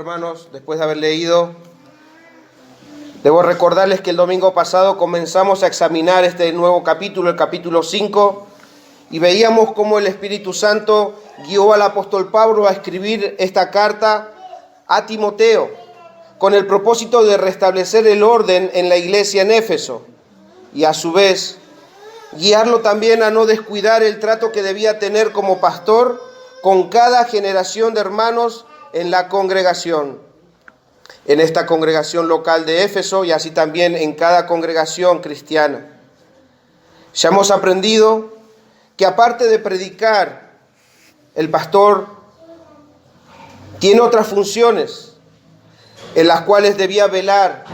hermanos, después de haber leído, debo recordarles que el domingo pasado comenzamos a examinar este nuevo capítulo, el capítulo 5, y veíamos cómo el Espíritu Santo guió al apóstol Pablo a escribir esta carta a Timoteo, con el propósito de restablecer el orden en la iglesia en Éfeso, y a su vez guiarlo también a no descuidar el trato que debía tener como pastor con cada generación de hermanos en la congregación, en esta congregación local de Éfeso y así también en cada congregación cristiana. Ya hemos aprendido que aparte de predicar, el pastor tiene otras funciones en las cuales debía velar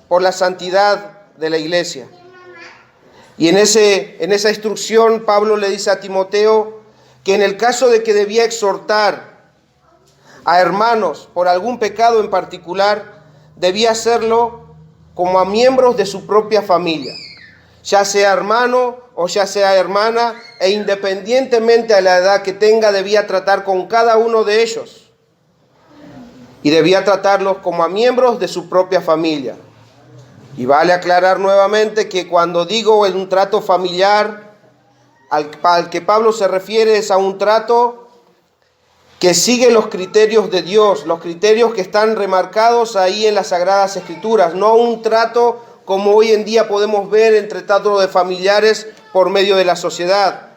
por la santidad de la iglesia. Y en esa instrucción Pablo le dice a Timoteo que en el caso de que debía exhortar a hermanos por algún pecado en particular, debía hacerlo como a miembros de su propia familia, ya sea hermano o ya sea hermana, e independientemente de la edad que tenga, debía tratar con cada uno de ellos. Y debía tratarlos como a miembros de su propia familia. Y vale aclarar nuevamente que cuando digo en un trato familiar, al que Pablo se refiere es a un trato que sigue los criterios de Dios, los criterios que están remarcados ahí en las Sagradas Escrituras, no un trato como hoy en día podemos ver entre tratos de familiares por medio de la sociedad.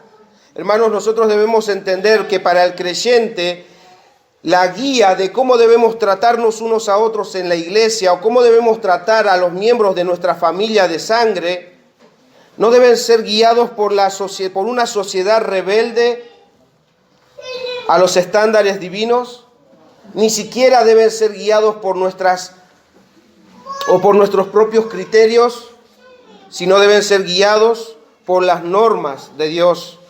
Hermanos, nosotros debemos entender que para el creyente la guía de cómo debemos tratarnos unos a otros en la iglesia o cómo debemos tratar a los miembros de nuestra familia de sangre no deben ser guiados por una sociedad rebelde a los estándares divinos, ni siquiera deben ser guiados por nuestros propios criterios, sino deben ser guiados por las normas de Dios.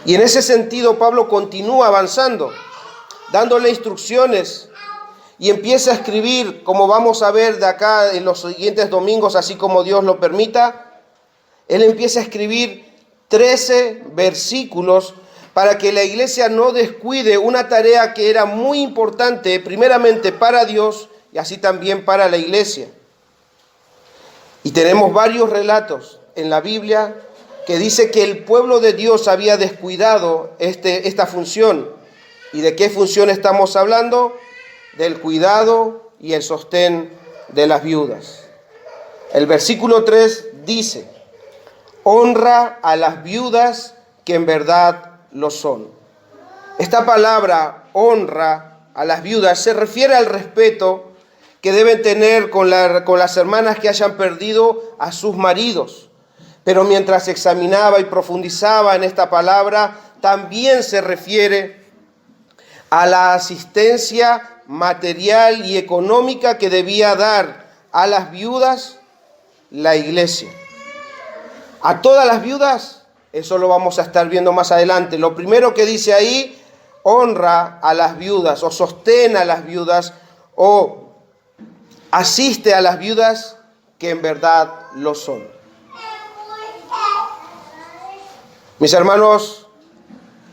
Y en ese sentido Pablo continúa avanzando, dándole instrucciones, y empieza a escribir, como vamos a ver de acá en los siguientes domingos, así como Dios lo permita, él empieza a escribir 13 versículos para que la iglesia no descuide una tarea que era muy importante, primeramente para Dios y así también para la iglesia. Y tenemos varios relatos en la Biblia que dice que el pueblo de Dios había descuidado esta función. ¿Y de qué función estamos hablando? Del cuidado y el sostén de las viudas. El versículo 3 dice: honra a las viudas que en verdad lo son. Esta palabra, honra a las viudas, se refiere al respeto que deben tener con las hermanas que hayan perdido a sus maridos. Pero mientras examinaba y profundizaba en esta palabra, también se refiere a la asistencia material y económica que debía dar a las viudas la iglesia. A todas las viudas, eso lo vamos a estar viendo más adelante. Lo primero que dice ahí, honra a las viudas, o sostén a las viudas, o asiste a las viudas que en verdad lo son. Mis hermanos,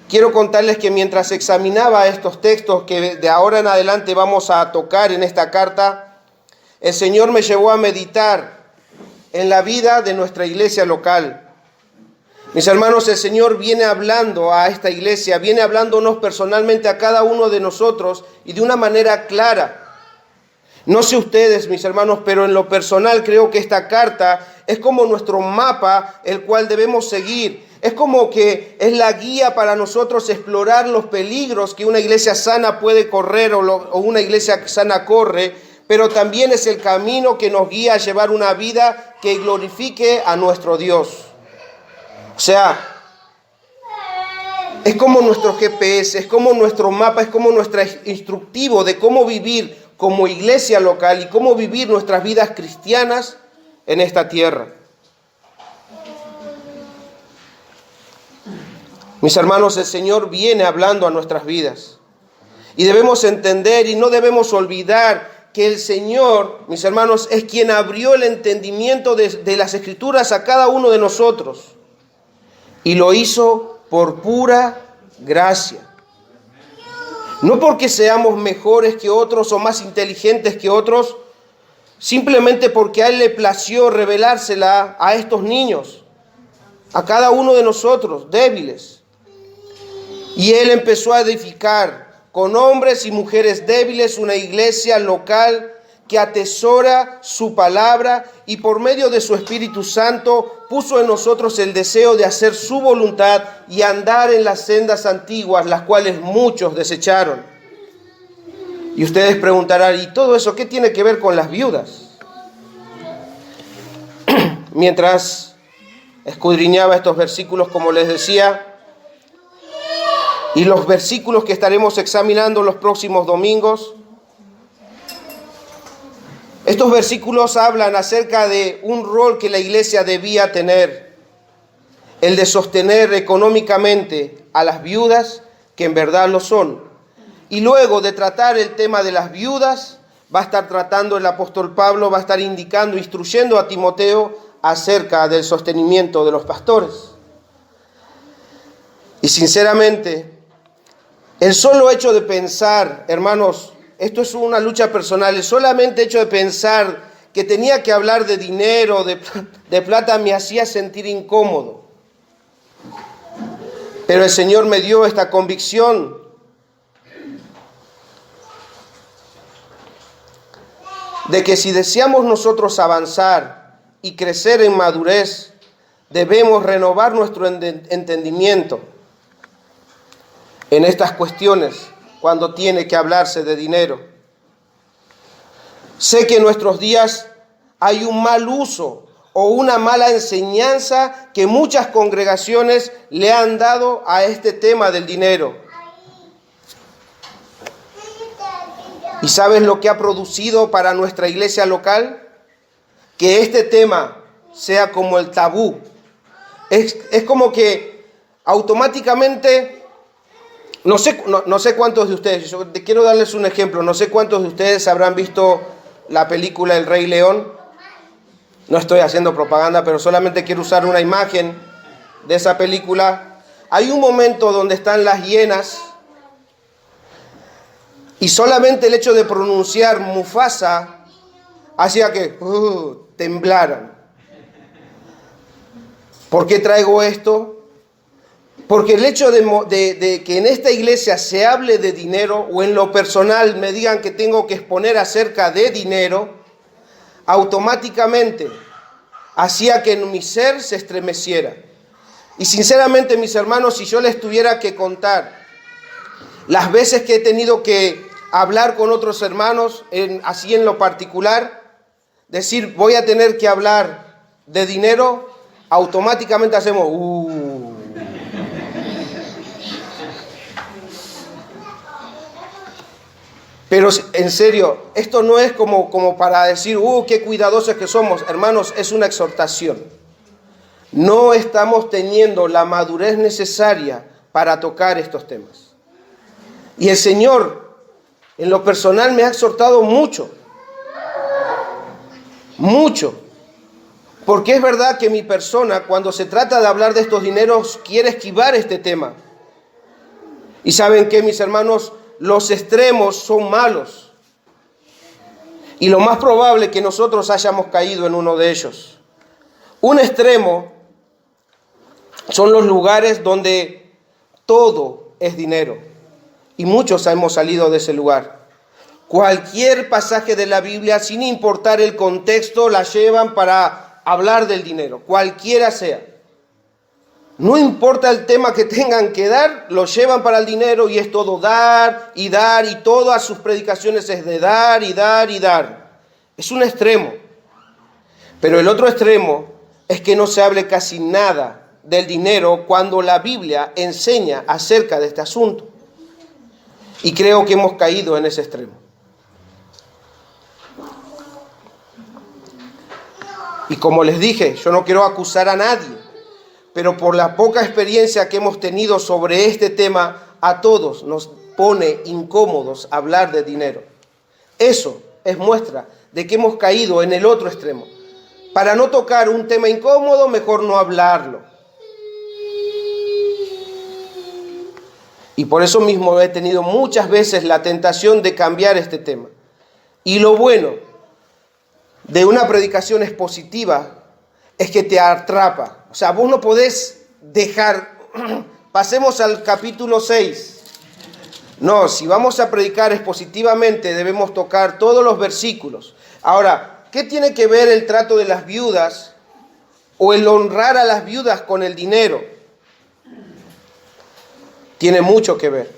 quiero contarles que mientras examinaba estos textos que de ahora en adelante vamos a tocar en esta carta, el Señor me llevó a meditar en la vida de nuestra iglesia local. Mis hermanos, el Señor viene hablando a esta iglesia, viene hablándonos personalmente a cada uno de nosotros y de una manera clara. No sé ustedes, mis hermanos, pero en lo personal creo que esta carta es como nuestro mapa, el cual debemos seguir. Es como que es la guía para nosotros explorar los peligros que una iglesia sana puede correr o una iglesia sana corre, pero también es el camino que nos guía a llevar una vida que glorifique a nuestro Dios. O sea, es como nuestro GPS, es como nuestro mapa, es como nuestro instructivo de cómo vivir como iglesia local y cómo vivir nuestras vidas cristianas en esta tierra. Mis hermanos, el Señor viene hablando a nuestras vidas y debemos entender y no debemos olvidar que el Señor, mis hermanos, es quien abrió el entendimiento de las Escrituras a cada uno de nosotros. Y lo hizo por pura gracia. No porque seamos mejores que otros o más inteligentes que otros, simplemente porque a Él le plació revelársela a estos niños, a cada uno de nosotros, débiles. Y Él empezó a edificar con hombres y mujeres débiles una iglesia local que atesora su palabra y por medio de su Espíritu Santo puso en nosotros el deseo de hacer su voluntad y andar en las sendas antiguas, las cuales muchos desecharon. Y ustedes preguntarán, ¿y todo eso qué tiene que ver con las viudas? Mientras escudriñaba estos versículos, como les decía, y los versículos que estaremos examinando los próximos domingos, estos versículos hablan acerca de un rol que la iglesia debía tener, el de sostener económicamente a las viudas, que en verdad lo son. Y luego de tratar el tema de las viudas, va a estar tratando el apóstol Pablo, va a estar indicando, instruyendo a Timoteo acerca del sostenimiento de los pastores. Y sinceramente, el solo hecho de pensar, hermanos, esto es una lucha personal, el solamente hecho de pensar que tenía que hablar de dinero, de plata, me hacía sentir incómodo. Pero el Señor me dio esta convicción de que si deseamos nosotros avanzar y crecer en madurez, debemos renovar nuestro entendimiento en estas cuestiones cuando tiene que hablarse de dinero. Sé que en nuestros días hay un mal uso o una mala enseñanza que muchas congregaciones le han dado a este tema del dinero. ¿Y sabes lo que ha producido para nuestra iglesia local? Que este tema sea como el tabú. Es como que automáticamente, no sé cuántos de ustedes, yo quiero darles un ejemplo, no sé cuántos de ustedes habrán visto la película El Rey León. No estoy haciendo propaganda, pero solamente quiero usar una imagen de esa película. Hay un momento donde están las hienas y solamente el hecho de pronunciar Mufasa hacía que temblaran. ¿Por qué traigo esto? Porque el hecho de que en esta iglesia se hable de dinero o en lo personal me digan que tengo que exponer acerca de dinero, automáticamente hacía que mi ser se estremeciera. Y sinceramente, mis hermanos, si yo les tuviera que contar las veces que he tenido que hablar con otros hermanos, así en lo particular, decir voy a tener que hablar de dinero, automáticamente hacemos Pero en serio, esto no es como para decir, qué cuidadosos que somos. Hermanos, es una exhortación. No estamos teniendo la madurez necesaria para tocar estos temas. Y el Señor, en lo personal, me ha exhortado mucho. Mucho. Porque es verdad que mi persona, cuando se trata de hablar de estos dineros, quiere esquivar este tema. Y ¿saben qué, mis hermanos? Los extremos son malos. Y lo más probable es que nosotros hayamos caído en uno de ellos. Un extremo son los lugares donde todo es dinero. Y muchos hemos salido de ese lugar. Cualquier pasaje de la Biblia, sin importar el contexto, la llevan para hablar del dinero, cualquiera sea. No importa el tema que tengan que dar, lo llevan para el dinero y es todo dar, y todas sus predicaciones es de dar y dar y dar. Es un extremo. Pero el otro extremo es que no se hable casi nada del dinero cuando la Biblia enseña acerca de este asunto. Y creo que hemos caído en ese extremo. Y como les dije, yo no quiero acusar a nadie, pero por la poca experiencia que hemos tenido sobre este tema, a todos nos pone incómodos hablar de dinero. Eso es muestra de que hemos caído en el otro extremo. Para no tocar un tema incómodo, mejor no hablarlo. Y por eso mismo he tenido muchas veces la tentación de cambiar este tema. Y lo bueno de una predicación expositiva es que te atrapa. O sea, vos no podés dejar... Pasemos al capítulo 6. No, si vamos a predicar expositivamente debemos tocar todos los versículos. Ahora, ¿qué tiene que ver el trato de las viudas o el honrar a las viudas con el dinero? Tiene mucho que ver.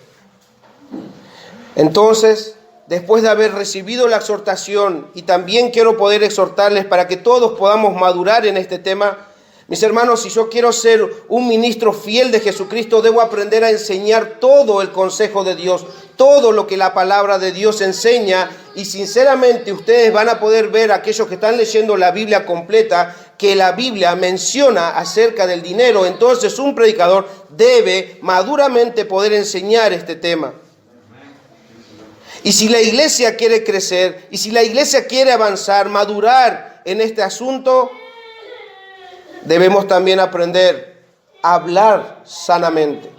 Entonces, después de haber recibido la exhortación, y también quiero poder exhortarles para que todos podamos madurar en este tema, mis hermanos, si yo quiero ser un ministro fiel de Jesucristo, debo aprender a enseñar todo el consejo de Dios, todo lo que la palabra de Dios enseña, y sinceramente ustedes van a poder ver, aquellos que están leyendo la Biblia completa, que la Biblia menciona acerca del dinero. Entonces un predicador debe maduramente poder enseñar este tema. Y si la iglesia quiere crecer, y si la iglesia quiere avanzar, madurar en este asunto, debemos también aprender a hablar sanamente.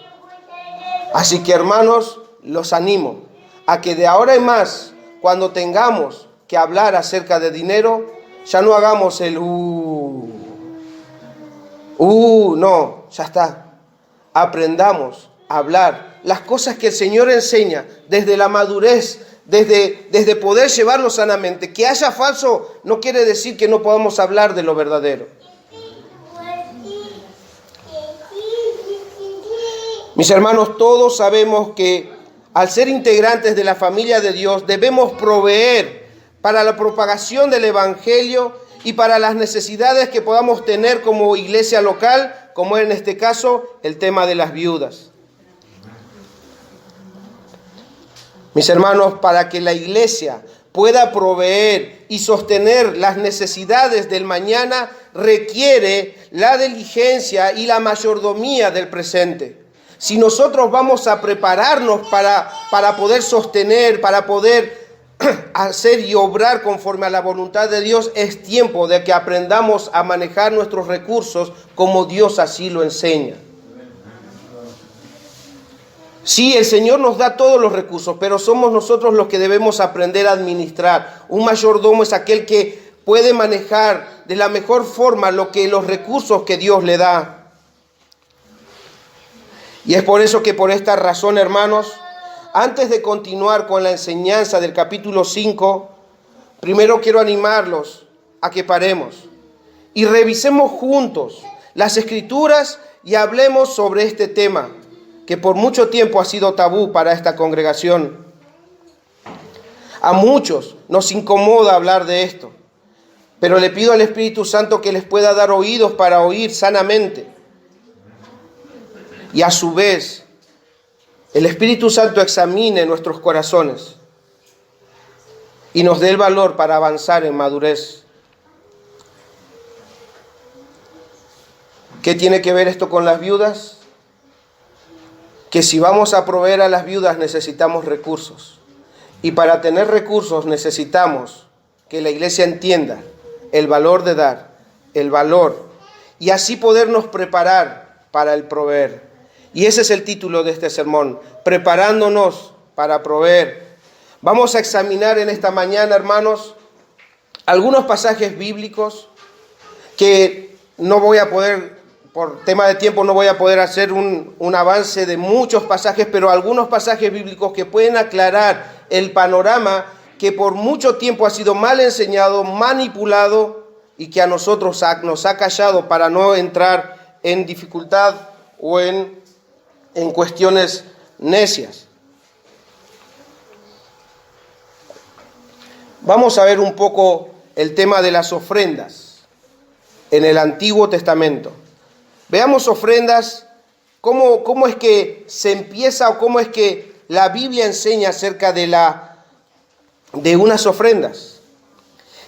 Así que, hermanos, los animo a que de ahora en más, cuando tengamos que hablar acerca de dinero, ya no hagamos el no, ya está. Aprendamos a hablar las cosas que el Señor enseña desde la madurez, desde poder llevarlo sanamente. Que haya falso no quiere decir que no podamos hablar de lo verdadero. Mis hermanos, todos sabemos que al ser integrantes de la familia de Dios debemos proveer para la propagación del Evangelio y para las necesidades que podamos tener como iglesia local, como en este caso el tema de las viudas. Mis hermanos, para que la iglesia pueda proveer y sostener las necesidades del mañana, requiere la diligencia y la mayordomía del presente. Si nosotros vamos a prepararnos para poder sostener, para poder hacer y obrar conforme a la voluntad de Dios, es tiempo de que aprendamos a manejar nuestros recursos como Dios así lo enseña. Sí, el Señor nos da todos los recursos, pero somos nosotros los que debemos aprender a administrar. Un mayordomo es aquel que puede manejar de la mejor forma los recursos que Dios le da. Y es por eso que por esta razón, hermanos, antes de continuar con la enseñanza del capítulo 5, primero quiero animarlos a que paremos y revisemos juntos las Escrituras y hablemos sobre este tema que por mucho tiempo ha sido tabú para esta congregación. A muchos nos incomoda hablar de esto, pero le pido al Espíritu Santo que les pueda dar oídos para oír sanamente. Y a su vez, el Espíritu Santo examine nuestros corazones y nos dé el valor para avanzar en madurez. ¿Qué tiene que ver esto con las viudas? Que si vamos a proveer a las viudas necesitamos recursos. Y para tener recursos necesitamos que la iglesia entienda el valor de dar, el valor, y así podernos preparar para el proveer. Y ese es el título de este sermón, preparándonos para proveer. Vamos a examinar en esta mañana, hermanos, algunos pasajes bíblicos que no voy a poder, por tema de tiempo, no voy a poder hacer un avance de muchos pasajes, pero algunos pasajes bíblicos que pueden aclarar el panorama que por mucho tiempo ha sido mal enseñado, manipulado y que a nosotros nos ha callado para no entrar en dificultad o en cuestiones necias. Vamos a ver un poco el tema de las ofrendas en el Antiguo Testamento. Veamos ofrendas, cómo es que se empieza o cómo es que la Biblia enseña acerca de unas ofrendas.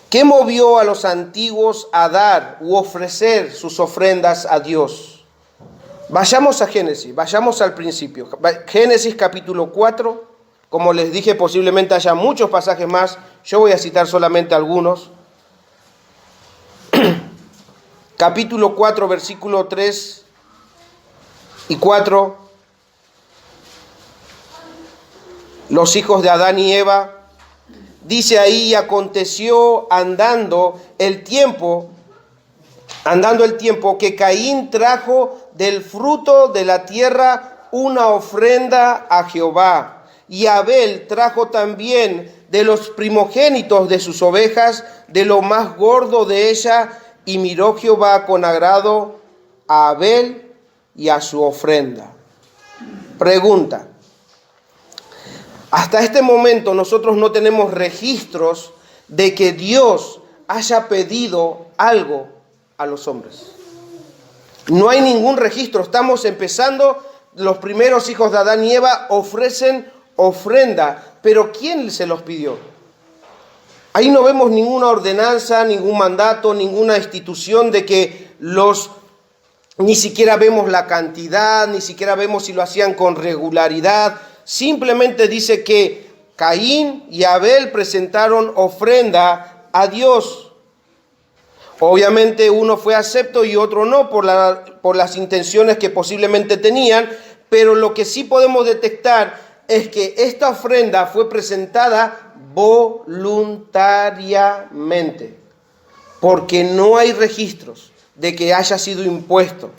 ¿Qué movió a los antiguos a dar u ofrecer sus ofrendas a Dios? Vayamos a Génesis, vayamos al principio. Génesis capítulo 4, como les dije, posiblemente haya muchos pasajes más, yo voy a citar solamente algunos. Capítulo 4, versículo 3 y 4. los hijos de Adán y Eva. Dice ahí, y aconteció andando el tiempo, que Caín trajo del fruto de la tierra una ofrenda a Jehová. Y Abel trajo también de los primogénitos de sus ovejas, de lo más gordo de ella, y miró Jehová con agrado a Abel y a su ofrenda. Pregunta. Hasta este momento nosotros no tenemos registros de que Dios haya pedido algo a los hombres. No hay ningún registro. Estamos empezando, los primeros hijos de Adán y Eva ofrecen ofrenda, pero ¿quién se los pidió? Ahí no vemos ninguna ordenanza, ningún mandato, ninguna institución de que ni siquiera vemos la cantidad, ni siquiera vemos si lo hacían con regularidad. Simplemente dice que Caín y Abel presentaron ofrenda a Dios. Obviamente uno fue acepto y otro no por las intenciones que posiblemente tenían, pero lo que sí podemos detectar es que esta ofrenda fue presentada voluntariamente, porque no hay registros de que haya sido impuesto.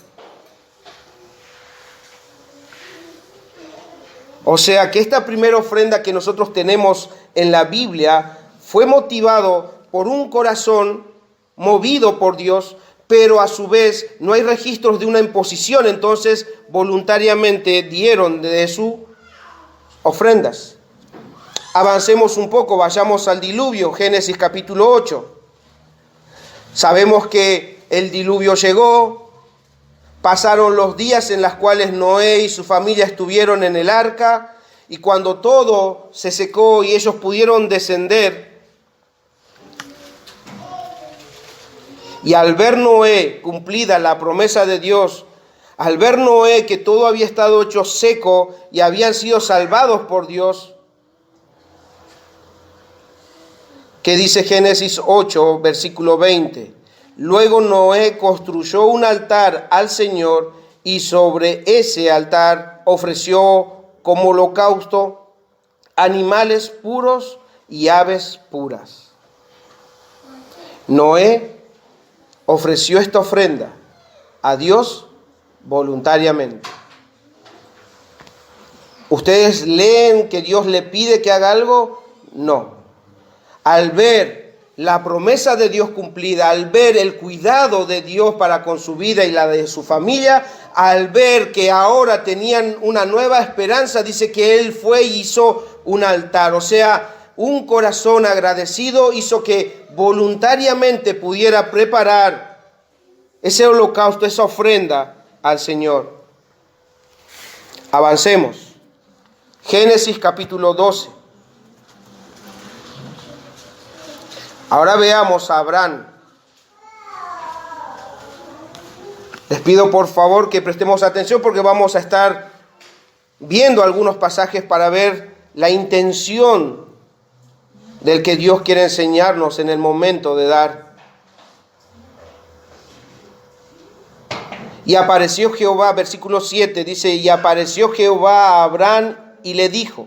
O sea que esta primera ofrenda que nosotros tenemos en la Biblia fue motivado por un corazón movido por Dios, pero a su vez no hay registros de una imposición, entonces voluntariamente dieron de sus ofrendas. Avancemos un poco, vayamos al diluvio, Génesis capítulo 8. Sabemos que el diluvio llegó. Pasaron los días en los cuales Noé y su familia estuvieron en el arca, y cuando todo se secó y ellos pudieron descender, y al ver Noé cumplida la promesa de Dios, al ver Noé que todo había estado hecho seco y habían sido salvados por Dios, que dice Génesis 8, versículo 20, luego Noé construyó un altar al Señor y sobre ese altar ofreció como holocausto animales puros y aves puras. Noé ofreció esta ofrenda a Dios voluntariamente. ¿Ustedes leen que Dios le pide que haga algo? No. Al ver la promesa de Dios cumplida, al ver el cuidado de Dios para con su vida y la de su familia, al ver que ahora tenían una nueva esperanza, dice que él fue y hizo un altar. O sea, un corazón agradecido hizo que voluntariamente pudiera preparar ese holocausto, esa ofrenda al Señor. Avancemos. Génesis capítulo 12. Ahora veamos a Abraham. Les pido por favor que prestemos atención porque vamos a estar viendo algunos pasajes para ver la intención del que Dios quiere enseñarnos en el momento de dar. Y apareció Jehová, versículo 7, dice, y apareció Jehová a Abraham y le dijo,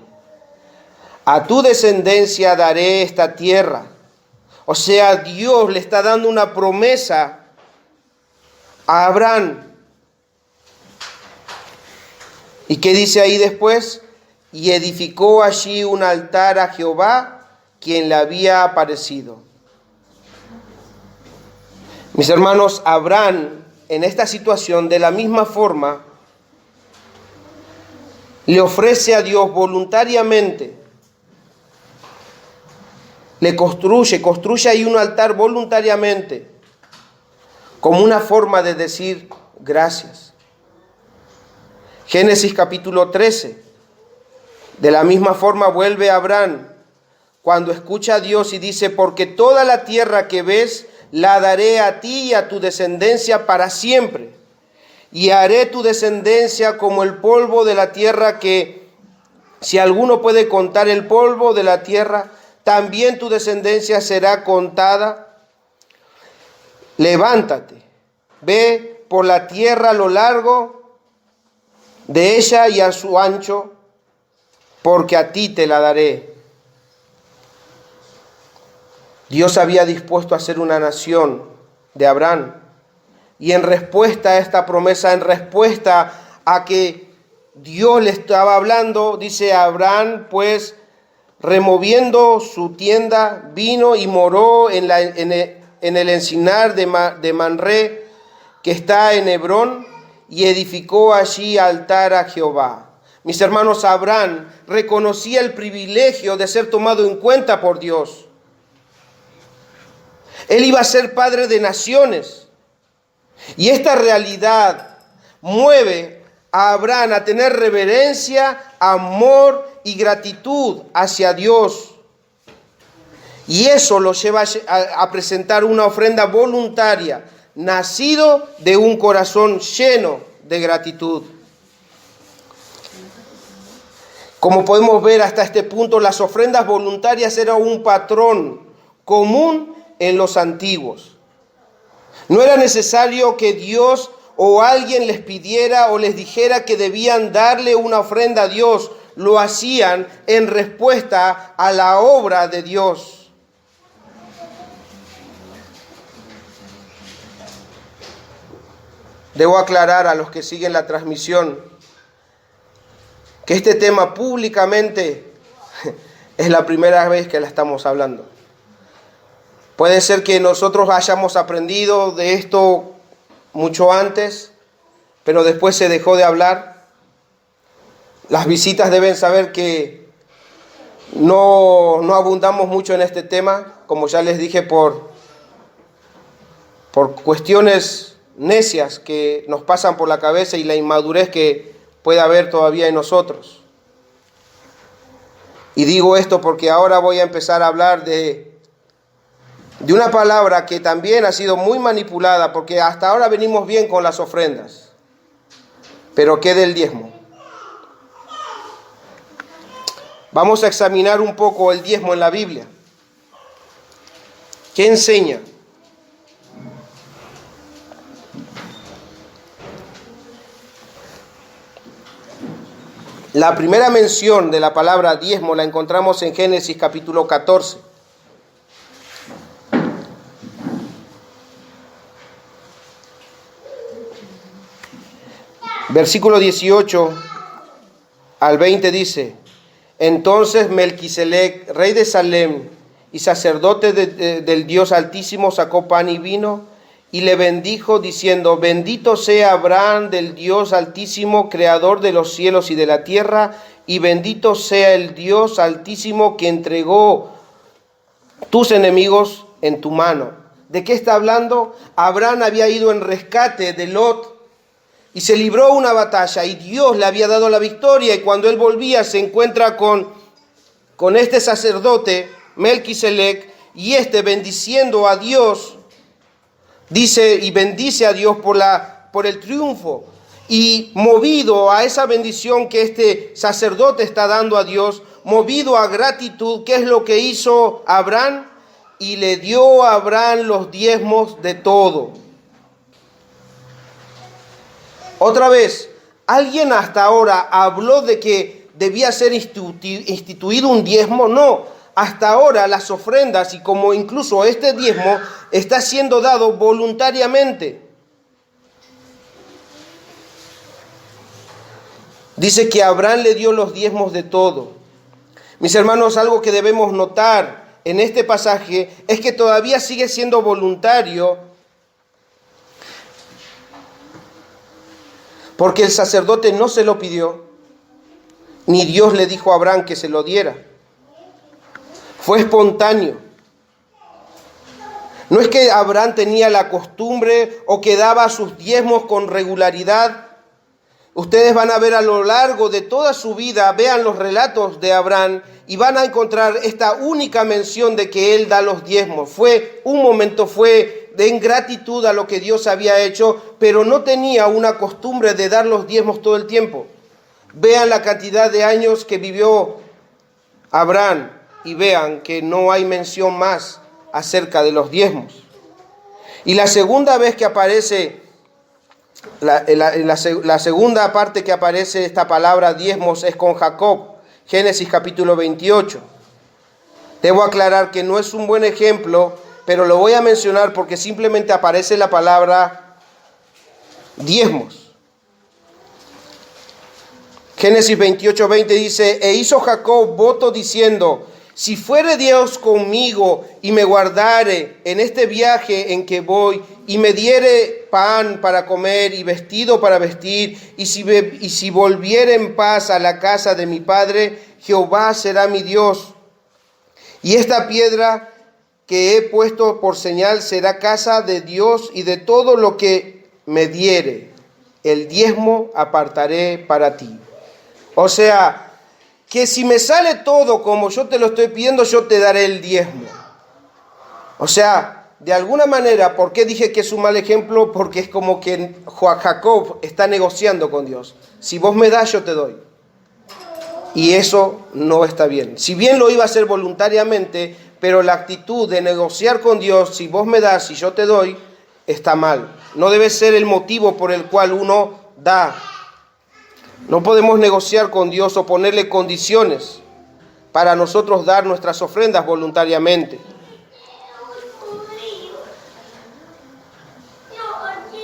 a tu descendencia daré esta tierra. O sea, Dios le está dando una promesa a Abraham. ¿Y qué dice ahí después? Y edificó allí un altar a Jehová, quien le había aparecido. Mis hermanos, Abraham en esta situación de la misma forma le ofrece a Dios voluntariamente. Le construye ahí un altar voluntariamente, como una forma de decir gracias. Génesis capítulo 13. De la misma forma vuelve Abraham cuando escucha a Dios y dice, porque toda la tierra que ves la daré a ti y a tu descendencia para siempre. Y haré tu descendencia como el polvo de la tierra, que si alguno puede contar el polvo de la tierra, también tu descendencia será contada. Levántate, ve por la tierra a lo largo de ella y a su ancho, porque a ti te la daré. Dios había dispuesto a hacer una nación de Abraham. Y en respuesta a esta promesa, en respuesta a que Dios le estaba hablando, dice Abraham, pues removiendo su tienda, vino y moró en el encinar de Manré, que está en Hebrón, y edificó allí altar a Jehová. Mis hermanos, Abraham reconocía el privilegio de ser tomado en cuenta por Dios. Él iba a ser padre de naciones. Y esta realidad mueve a Abraham a tener reverencia, amor y gratitud hacia Dios. Y eso lo lleva a presentar una ofrenda voluntaria, nacido de un corazón lleno de gratitud. Como podemos ver hasta este punto, las ofrendas voluntarias eran un patrón común en los antiguos. No era necesario que Dios o alguien les pidiera o les dijera que debían darle una ofrenda a Dios. Lo hacían en respuesta a la obra de Dios. Debo aclarar a los que siguen la transmisión que este tema públicamente es la primera vez que la estamos hablando. Puede ser que nosotros hayamos aprendido de esto mucho antes, pero después se dejó de hablar. Las visitas deben saber que no abundamos mucho en este tema, como ya les dije, por cuestiones necias que nos pasan por la cabeza y la inmadurez que puede haber todavía en nosotros. Y digo esto porque ahora voy a empezar a hablar de una palabra que también ha sido muy manipulada, porque hasta ahora venimos bien con las ofrendas. Pero ¿qué del diezmo? Vamos a examinar un poco el diezmo en la Biblia. ¿Qué enseña? La primera mención de la palabra diezmo la encontramos en Génesis capítulo 14. Versículo 18 al 20 dice: Entonces Melquisedec, rey de Salem y sacerdote del Dios Altísimo, sacó pan y vino y le bendijo diciendo: Bendito sea Abraham del Dios Altísimo, creador de los cielos y de la tierra, y bendito sea el Dios Altísimo que entregó tus enemigos en tu mano. ¿De qué está hablando? Abraham había ido en rescate de Lot y se libró una batalla y Dios le había dado la victoria, y cuando él volvía se encuentra con este sacerdote Melquisedec, y bendiciendo a Dios, dice, y bendice a Dios por el triunfo. Y movido a esa bendición que este sacerdote está dando a Dios, movido a gratitud, ¿qué es lo que hizo Abraham? Y le dio a Abraham los diezmos de todo. Otra vez, ¿alguien hasta ahora habló de que debía ser instituido un diezmo? No, hasta ahora las ofrendas, y como incluso este diezmo, está siendo dado voluntariamente. Dice que Abraham le dio los diezmos de todo. Mis hermanos, algo que debemos notar en este pasaje es que todavía sigue siendo voluntario, porque el sacerdote no se lo pidió, ni Dios le dijo a Abraham que se lo diera. Fue espontáneo. No es que Abraham tenía la costumbre o que daba sus diezmos con regularidad. Ustedes van a ver a lo largo de toda su vida, vean los relatos de Abraham y van a encontrar esta única mención de que él da los diezmos. Fue un momento, fue de ingratitud a lo que Dios había hecho, pero no tenía una costumbre de dar los diezmos todo el tiempo. Vean la cantidad de años que vivió Abraham y vean que no hay mención más acerca de los diezmos. Y la segunda vez que aparece, la segunda parte que aparece esta palabra diezmos es con Jacob. Génesis capítulo 28. Debo aclarar que no es un buen ejemplo, pero lo voy a mencionar porque simplemente aparece la palabra diezmos. Génesis 28:20 dice: e hizo Jacob voto diciendo: si fuere Dios conmigo y me guardare en este viaje en que voy, y me diere pan para comer y vestido para vestir, y si volviere en paz a la casa de mi padre, Jehová será mi Dios. Y esta piedra que he puesto por señal será casa de Dios, y de todo lo que me diere, el diezmo apartaré para ti. O sea, que si me sale todo como yo te lo estoy pidiendo, yo te daré el diezmo. O sea, de alguna manera, ¿por qué dije que es un mal ejemplo? Porque es como que Jacob está negociando con Dios. Si vos me das, yo te doy. Y eso no está bien. Si bien lo iba a hacer voluntariamente, pero la actitud de negociar con Dios, si vos me das y yo te doy, está mal. No debe ser el motivo por el cual uno da. No podemos negociar con Dios o ponerle condiciones para nosotros dar nuestras ofrendas voluntariamente.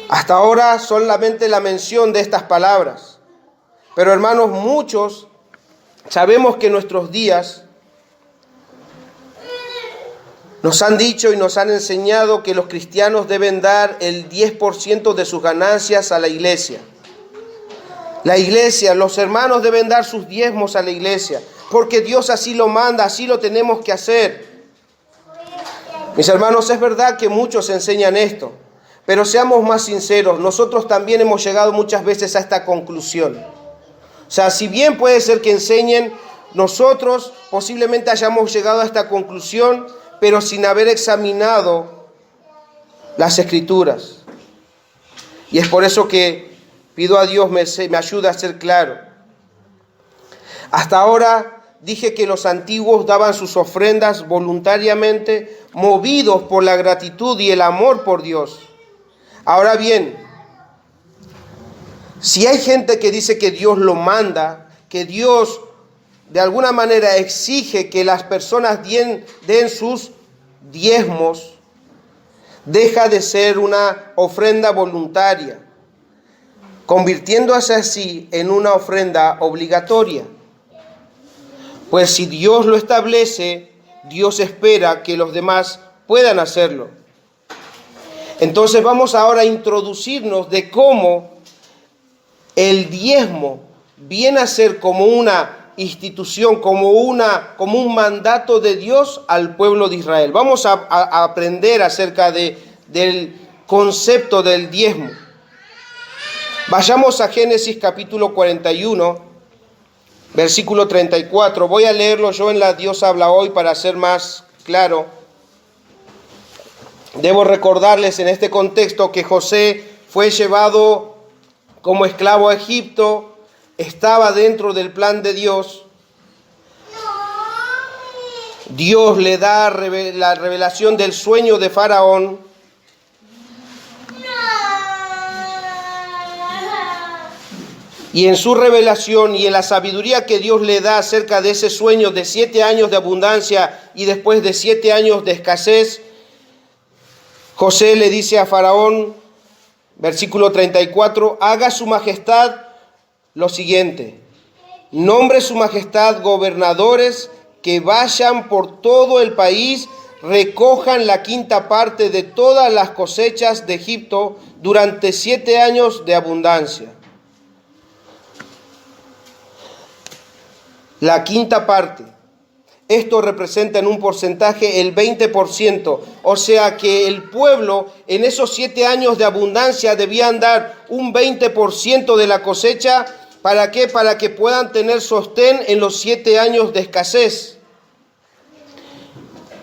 Hasta ahora solamente la mención de estas palabras. Pero hermanos, muchos sabemos que en nuestros días nos han dicho y nos han enseñado que los cristianos deben dar el 10% de sus ganancias a la iglesia. La iglesia, los hermanos deben dar sus diezmos a la iglesia, porque Dios así lo manda, así lo tenemos que hacer. Mis hermanos, es verdad que muchos enseñan esto, pero seamos más sinceros, nosotros también hemos llegado muchas veces a esta conclusión. O sea, si bien puede ser que enseñen, nosotros posiblemente hayamos llegado a esta conclusión, pero sin haber examinado las Escrituras. Y es por eso que pido a Dios me ayude a ser claro. Hasta ahora dije que los antiguos daban sus ofrendas voluntariamente, movidos por la gratitud y el amor por Dios. Ahora bien, si hay gente que dice que Dios lo manda, que Dios de alguna manera exige que las personas den sus diezmos, deja de ser una ofrenda voluntaria, convirtiéndose así en una ofrenda obligatoria. Pues si Dios lo establece, Dios espera que los demás puedan hacerlo. Entonces vamos ahora a introducirnos de cómo el diezmo viene a ser como una institución, como un mandato de Dios al pueblo de Israel. Vamos a aprender acerca del concepto del diezmo. Vayamos a Génesis capítulo 41, versículo 34. Voy a leerlo yo en la Dios habla hoy para ser más claro. Debo recordarles en este contexto que José fue llevado como esclavo a Egipto, estaba dentro del plan de Dios. Dios le da la revelación del sueño de Faraón. Y en su revelación y en la sabiduría que Dios le da acerca de ese sueño de 7 años de abundancia y después de 7 años de escasez, José le dice a Faraón, versículo 34, haga su majestad lo siguiente: nombre su majestad gobernadores que vayan por todo el país, recojan la 5ª parte de todas las cosechas de Egipto durante 7 años de abundancia. La 5ª parte. Esto representa en un porcentaje el 20%. O sea que el pueblo en esos 7 años de abundancia debían dar un 20% de la cosecha. ¿Para qué? Para que puedan tener sostén en los 7 años de escasez.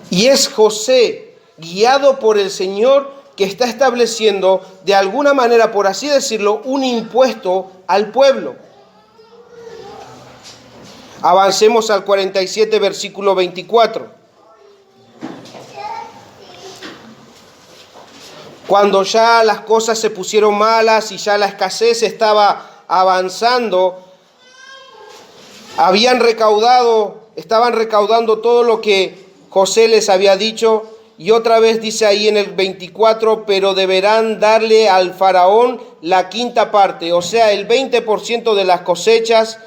Y es José, guiado por el Señor, que está estableciendo de alguna manera, por así decirlo, un impuesto al pueblo. Avancemos al 47, versículo 24. Cuando ya las cosas se pusieron malas y ya la escasez estaba avanzando, estaban recaudando todo lo que José les había dicho. Y otra vez dice ahí en el 24, pero deberán darle al faraón la quinta parte, o sea, el 20% de las cosechas.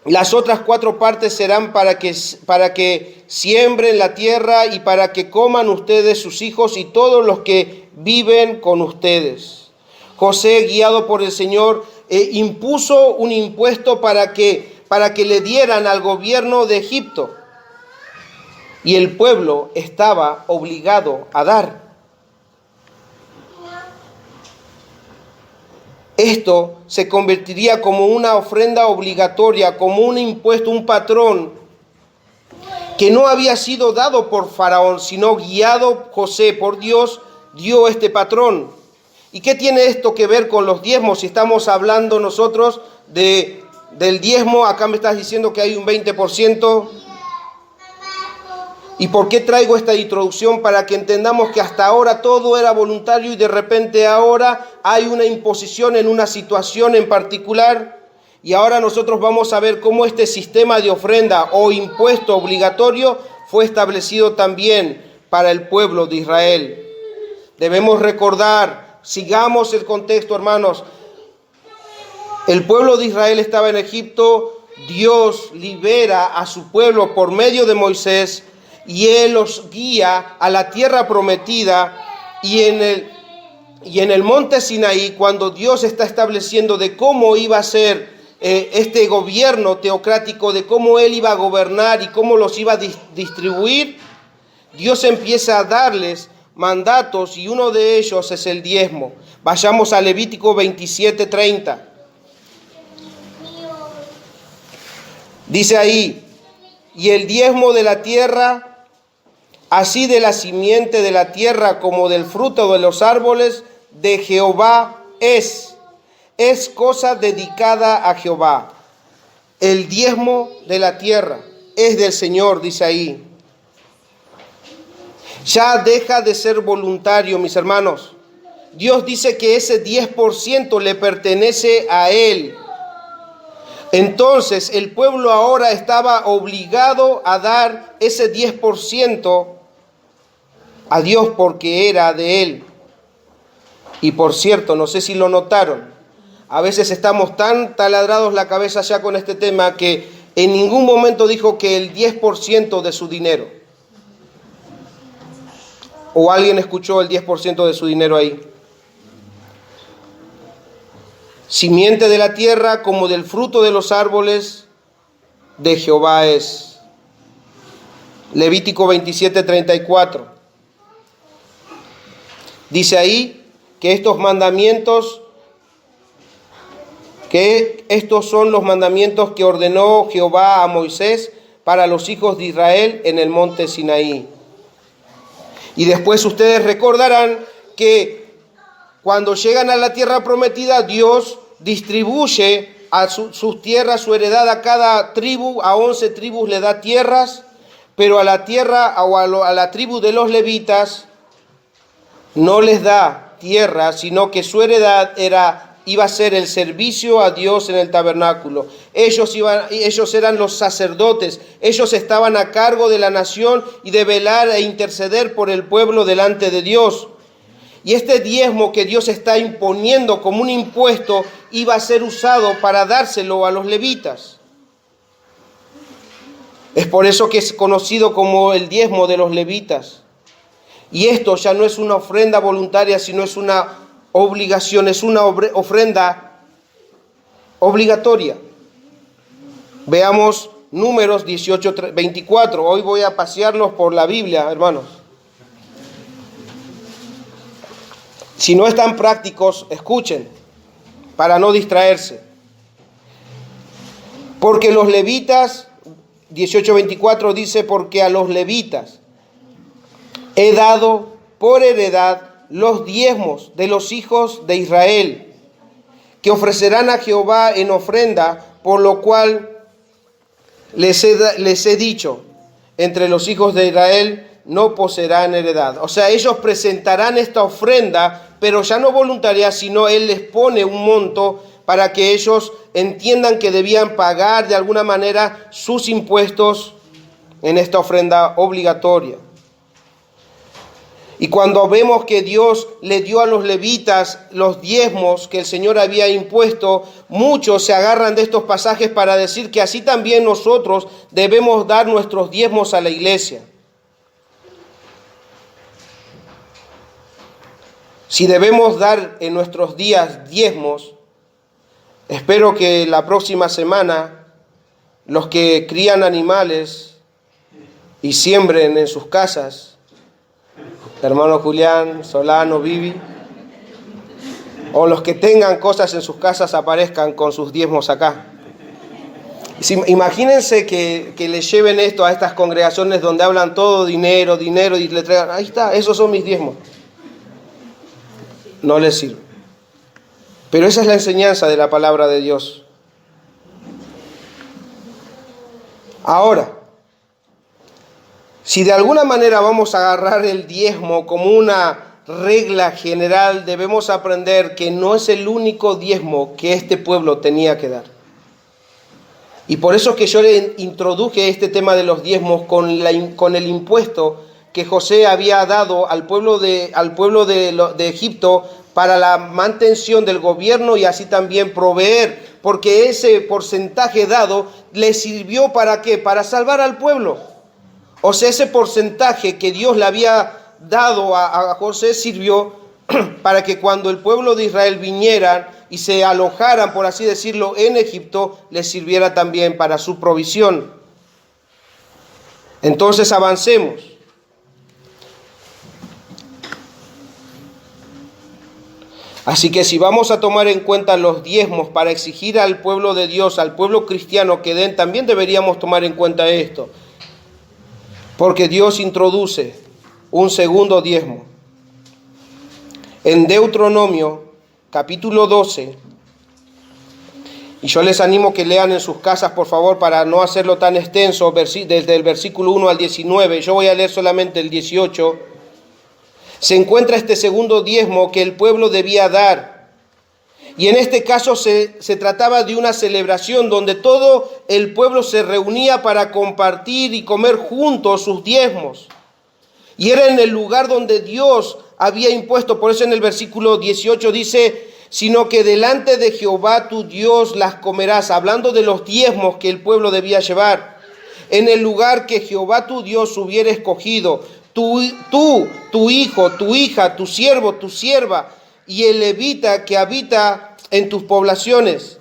Las otras 4 partes serán para que siembren la tierra y para que coman ustedes, sus hijos y todos los que viven con ustedes. José, guiado por el Señor, impuso un impuesto para que le dieran al gobierno de Egipto. Y el pueblo estaba obligado a dar. Esto se convertiría como una ofrenda obligatoria, como un impuesto, un patrón que no había sido dado por Faraón, sino guiado José por Dios, dio este patrón. ¿Y qué tiene esto que ver con los diezmos? Si estamos hablando nosotros del diezmo, acá me estás diciendo que hay un 20%. ¿Y por qué traigo esta introducción? Para que entendamos que hasta ahora todo era voluntario y de repente ahora hay una imposición en una situación en particular. Y ahora nosotros vamos a ver cómo este sistema de ofrenda o impuesto obligatorio fue establecido también para el pueblo de Israel. Debemos recordar, sigamos el contexto, hermanos. El pueblo de Israel estaba en Egipto, Dios libera a su pueblo por medio de Moisés, y Él los guía a la tierra prometida. Y en el monte Sinaí, cuando Dios está estableciendo de cómo iba a ser este gobierno teocrático, de cómo Él iba a gobernar y cómo los iba a distribuir, Dios empieza a darles mandatos y uno de ellos es el diezmo. Vayamos a Levítico 27:30. Dice ahí: y el diezmo de la tierra, así de la simiente de la tierra como del fruto de los árboles, de Jehová es cosa dedicada a Jehová. El diezmo de la tierra es del Señor, dice ahí. Ya deja de ser voluntario, mis hermanos. Dios dice que ese 10% le pertenece a Él. Entonces el pueblo ahora estaba obligado a dar ese 10% a Dios porque era de Él. Y por cierto, no sé si lo notaron, a veces estamos tan taladrados la cabeza ya con este tema que en ningún momento dijo que el 10% de su dinero. ¿O alguien escuchó el 10% de su dinero ahí? Simiente de la tierra como del fruto de los árboles, de Jehová es. Levítico 27:34. Dice ahí que estos son los mandamientos que ordenó Jehová a Moisés para los hijos de Israel en el monte Sinaí. Y después ustedes recordarán que cuando llegan a la tierra prometida, Dios distribuye a sus tierras, su heredad a cada tribu, a 11 tribus le da tierras, pero a la tierra o a la tribu de los levitas no les da tierra, sino que su heredad iba a ser el servicio a Dios en el tabernáculo. Ellos eran los sacerdotes, ellos estaban a cargo de la nación y de velar e interceder por el pueblo delante de Dios. Y este diezmo que Dios está imponiendo como un impuesto iba a ser usado para dárselo a los levitas. Es por eso que es conocido como el diezmo de los levitas. Y esto ya no es una ofrenda voluntaria, sino es una obligación, es una ofrenda obligatoria. Veamos Números 18:24. Hoy voy a pasearlos por la Biblia, hermanos. Si no están prácticos, escuchen, para no distraerse. Porque los levitas, 18:24 dice, porque a los levitas he dado por heredad los diezmos de los hijos de Israel, que ofrecerán a Jehová en ofrenda, por lo cual les he dicho, entre los hijos de Israel no poseerán heredad. O sea, ellos presentarán esta ofrenda, pero ya no voluntaria, sino Él les pone un monto para que ellos entiendan que debían pagar de alguna manera sus impuestos en esta ofrenda obligatoria. Y cuando vemos que Dios le dio a los levitas los diezmos que el Señor había impuesto, muchos se agarran de estos pasajes para decir que así también nosotros debemos dar nuestros diezmos a la iglesia. Si debemos dar en nuestros días diezmos, espero que la próxima semana los que crían animales y siembren en sus casas, hermano Julián, Solano, Vivi, o los que tengan cosas en sus casas aparezcan con sus diezmos acá. Imagínense que le lleven esto a estas congregaciones donde hablan todo dinero, dinero, y le traigan, ahí está, esos son mis diezmos. No les sirve. Pero esa es la enseñanza de la palabra de Dios. Ahora, si de alguna manera vamos a agarrar el diezmo como una regla general, debemos aprender que no es el único diezmo que este pueblo tenía que dar. Y por eso es que yo le introduje este tema de los diezmos con el impuesto que José había dado al pueblo de Egipto para la mantención del gobierno y así también proveer, porque ese porcentaje dado le sirvió ¿para qué? Para salvar al pueblo. O sea, ese porcentaje que Dios le había dado a José sirvió para que cuando el pueblo de Israel viniera y se alojaran, por así decirlo, en Egipto, les sirviera también para su provisión. Entonces avancemos. Así que si vamos a tomar en cuenta los diezmos para exigir al pueblo de Dios, al pueblo cristiano que den, también deberíamos tomar en cuenta esto. Porque Dios introduce un segundo diezmo. En Deuteronomio, capítulo 12, y yo les animo que lean en sus casas, por favor, para no hacerlo tan extenso, desde el versículo 1 al 19, yo voy a leer solamente el 18, se encuentra este segundo diezmo que el pueblo debía dar. Y en este caso se trataba de una celebración donde todo el pueblo se reunía para compartir y comer juntos sus diezmos. Y era en el lugar donde Dios había impuesto, por eso en el versículo 18 dice, sino que delante de Jehová tu Dios las comerás, hablando de los diezmos que el pueblo debía llevar, en el lugar que Jehová tu Dios hubiera escogido, tu hijo, tu hija, tu siervo, tu sierva, y el levita que habita en tus poblaciones.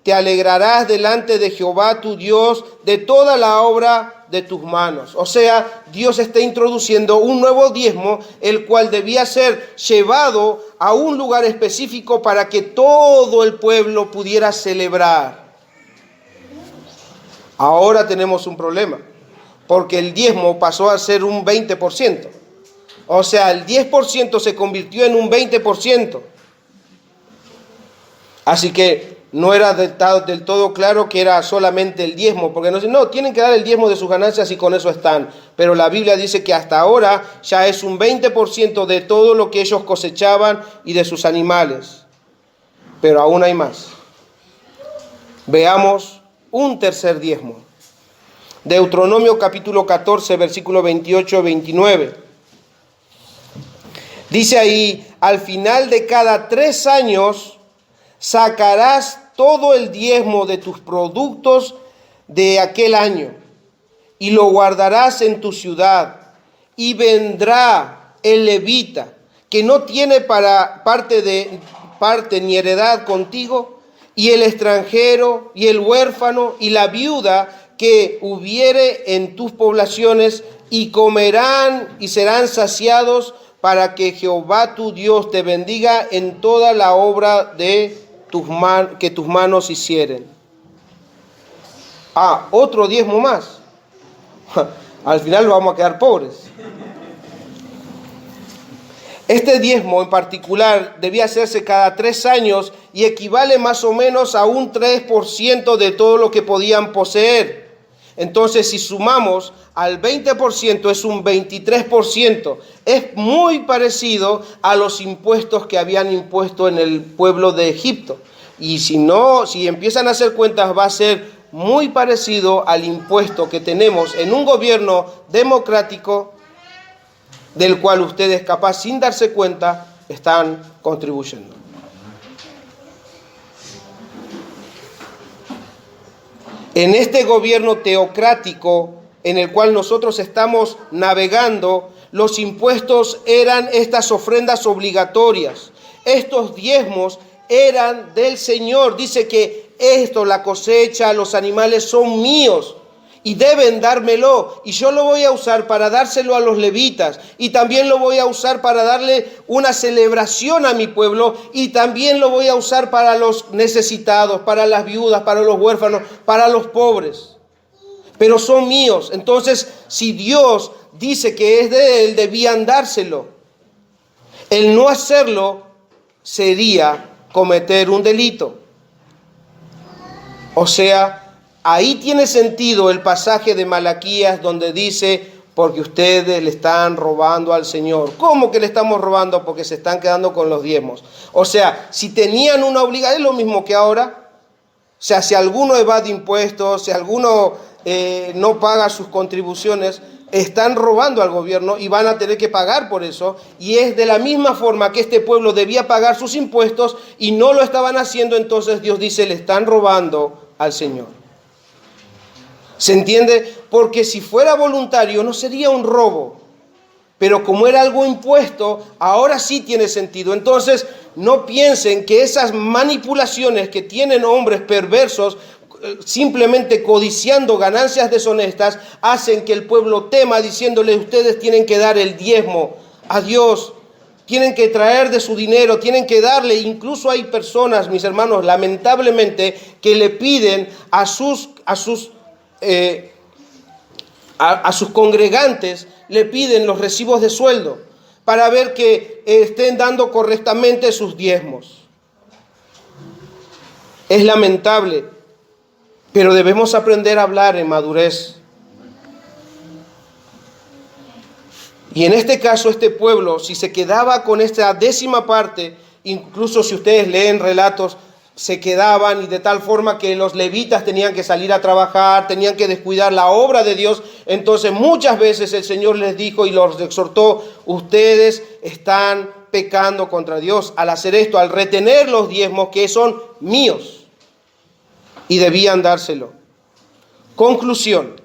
Te alegrarás delante de Jehová tu Dios de toda la obra de tus manos. O sea, Dios está introduciendo un nuevo diezmo, el cual debía ser llevado a un lugar específico para que todo el pueblo pudiera celebrar. Ahora tenemos un problema, porque el diezmo pasó a ser un 20%. O sea, el 10% se convirtió en un 20%. Así que no era del todo claro que era solamente el diezmo, porque no, tienen que dar el diezmo de sus ganancias y con eso están. Pero la Biblia dice que hasta ahora ya es un 20% de todo lo que ellos cosechaban y de sus animales. Pero aún hay más. Veamos un tercer diezmo. Deuteronomio capítulo 14, versículo 28-29. Dice ahí, al final de cada 3 años sacarás todo el diezmo de tus productos de aquel año y lo guardarás en tu ciudad. Y vendrá el levita que no tiene parte ni heredad contigo, y el extranjero y el huérfano y la viuda que hubiere en tus poblaciones, y comerán y serán saciados, para que Jehová tu Dios te bendiga en toda la obra de que tus manos hicieren. Otro diezmo más. Al final vamos a quedar pobres. Este diezmo en particular debía hacerse cada 3 años y equivale más o menos a un 3% de todo lo que podían poseer. Entonces, si sumamos al 20%, es un 23%. Es muy parecido a los impuestos que habían impuesto en el pueblo de Egipto. Y si no, si empiezan a hacer cuentas, va a ser muy parecido al impuesto que tenemos en un gobierno democrático del cual ustedes, capaz sin darse cuenta, están contribuyendo. En este gobierno teocrático en el cual nosotros estamos navegando, los impuestos eran estas ofrendas obligatorias. Estos diezmos eran del Señor. Dice que esto, la cosecha, los animales son míos y deben dármelo. Y yo lo voy a usar para dárselo a los levitas. Y también lo voy a usar para darle una celebración a mi pueblo. Y también lo voy a usar para los necesitados, para las viudas, para los huérfanos, para los pobres. Pero son míos. Entonces, si Dios dice que es de Él, debían dárselo. El no hacerlo sería cometer un delito. O sea, ahí tiene sentido el pasaje de Malaquías donde dice, porque ustedes le están robando al Señor. ¿Cómo que le estamos robando? Porque se están quedando con los diezmos. O sea, si tenían una obligación, es lo mismo que ahora. O sea, si alguno evade impuestos, si alguno no paga sus contribuciones, están robando al gobierno y van a tener que pagar por eso. Y es de la misma forma que este pueblo debía pagar sus impuestos y no lo estaban haciendo, entonces Dios dice, le están robando al Señor. ¿Se entiende? Porque si fuera voluntario no sería un robo. Pero como era algo impuesto, ahora sí tiene sentido. Entonces, no piensen que esas manipulaciones que tienen hombres perversos, simplemente codiciando ganancias deshonestas, hacen que el pueblo tema diciéndole, ustedes tienen que dar el diezmo a Dios, tienen que traer de su dinero, tienen que darle. Incluso hay personas, mis hermanos, lamentablemente, que le piden a sus congregantes, le piden los recibos de sueldo para ver que estén dando correctamente sus diezmos. Es lamentable, pero debemos aprender a hablar en madurez. Y en este caso, este pueblo, si se quedaba con esta décima parte, incluso si ustedes leen relatos, se quedaban, y de tal forma que los levitas tenían que salir a trabajar, tenían que descuidar la obra de Dios. Entonces muchas veces el Señor les dijo y los exhortó, ustedes están pecando contra Dios al hacer esto, al retener los diezmos que son míos, y debían dárselo. Conclusión.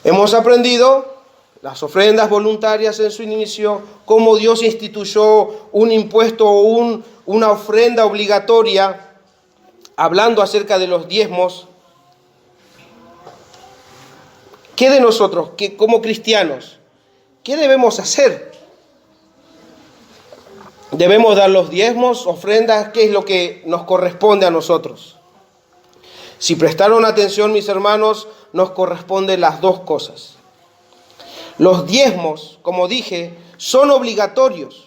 Hemos aprendido las ofrendas voluntarias en su inicio, cómo Dios instituyó un impuesto o una ofrenda obligatoria, hablando acerca de los diezmos. ¿Qué de nosotros, como cristianos, qué debemos hacer? ¿Debemos dar los diezmos, ofrendas? ¿Qué es lo que nos corresponde a nosotros? Si prestaron atención, mis hermanos, nos corresponden las dos cosas. Los diezmos, como dije, son obligatorios.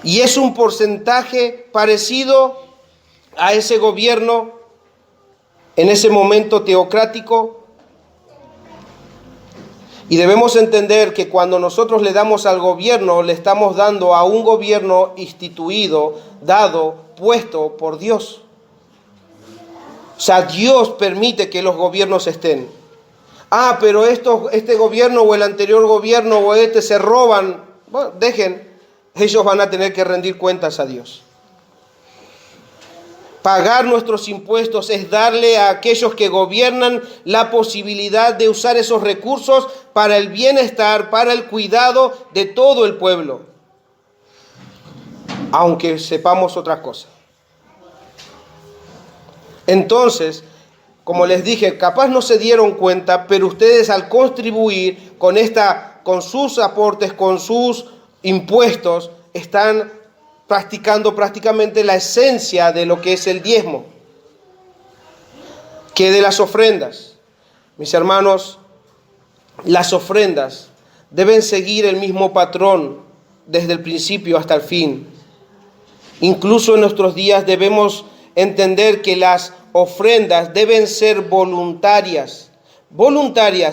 Y es un porcentaje parecido a ese gobierno en ese momento teocrático. Y debemos entender que cuando nosotros le damos al gobierno, le estamos dando a un gobierno instituido, dado, puesto por Dios. O sea, Dios permite que los gobiernos estén. Pero este gobierno o el anterior gobierno o se roban. Bueno, dejen, ellos van a tener que rendir cuentas a Dios. Pagar nuestros impuestos es darle a aquellos que gobiernan la posibilidad de usar esos recursos para el bienestar, para el cuidado de todo el pueblo. Aunque sepamos otra cosa. Entonces, como les dije, capaz no se dieron cuenta, pero ustedes al contribuir con sus aportes, con sus impuestos, están practicando prácticamente la esencia de lo que es el diezmo. Que de las ofrendas, mis hermanos, las ofrendas deben seguir el mismo patrón desde el principio hasta el fin. Incluso en nuestros días debemos entender que las ofrendas deben ser voluntarias,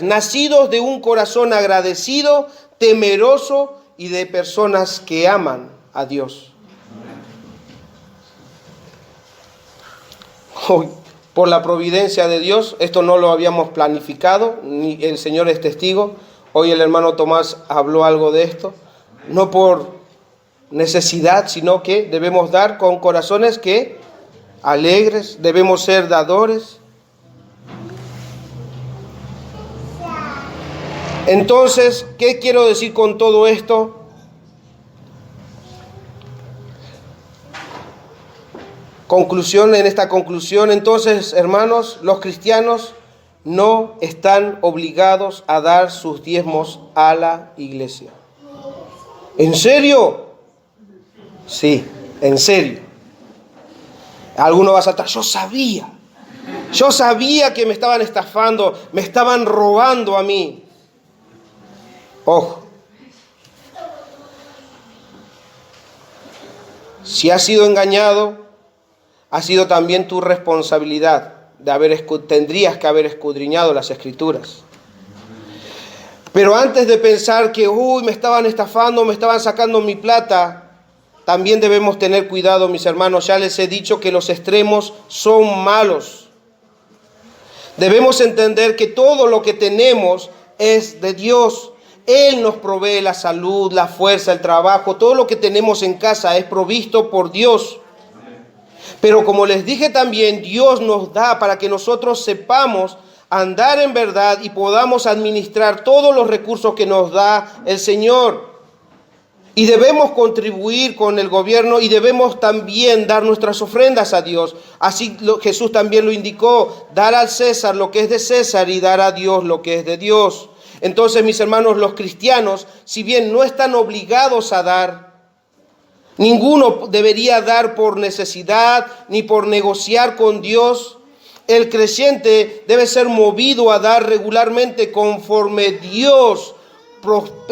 nacidos de un corazón agradecido, temeroso y de personas que aman a Dios. hoy, por la providencia de Dios, esto no lo habíamos planificado, ni el Señor es testigo. Hoy el hermano Tomás habló algo de esto, no por necesidad, sino que debemos dar con corazones que alegres, debemos ser dadores. Entonces, ¿qué quiero decir con todo esto? En esta conclusión, entonces, hermanos, los cristianos no están obligados a dar sus diezmos a la iglesia. ¿En serio? Sí, en serio. Alguno va a saltar, yo sabía que me estaban estafando, me estaban robando a mí. Ojo, si has sido engañado, ha sido también tu responsabilidad tendrías que haber escudriñado las Escrituras. Pero antes de pensar que, me estaban estafando, me estaban sacando mi plata, también debemos tener cuidado, mis hermanos. Ya les he dicho que los extremos son malos. Debemos entender que todo lo que tenemos es de Dios. Él nos provee la salud, la fuerza, el trabajo. Todo lo que tenemos en casa es provisto por Dios. Pero como les dije también, Dios nos da para que nosotros sepamos andar en verdad y podamos administrar todos los recursos que nos da el Señor. Y debemos contribuir con el gobierno y debemos también dar nuestras ofrendas a Dios. Así Jesús también lo indicó, dar al César lo que es de César y dar a Dios lo que es de Dios. Entonces, mis hermanos, los cristianos, si bien no están obligados a dar, ninguno debería dar por necesidad ni por negociar con Dios. El creyente debe ser movido a dar regularmente conforme Dios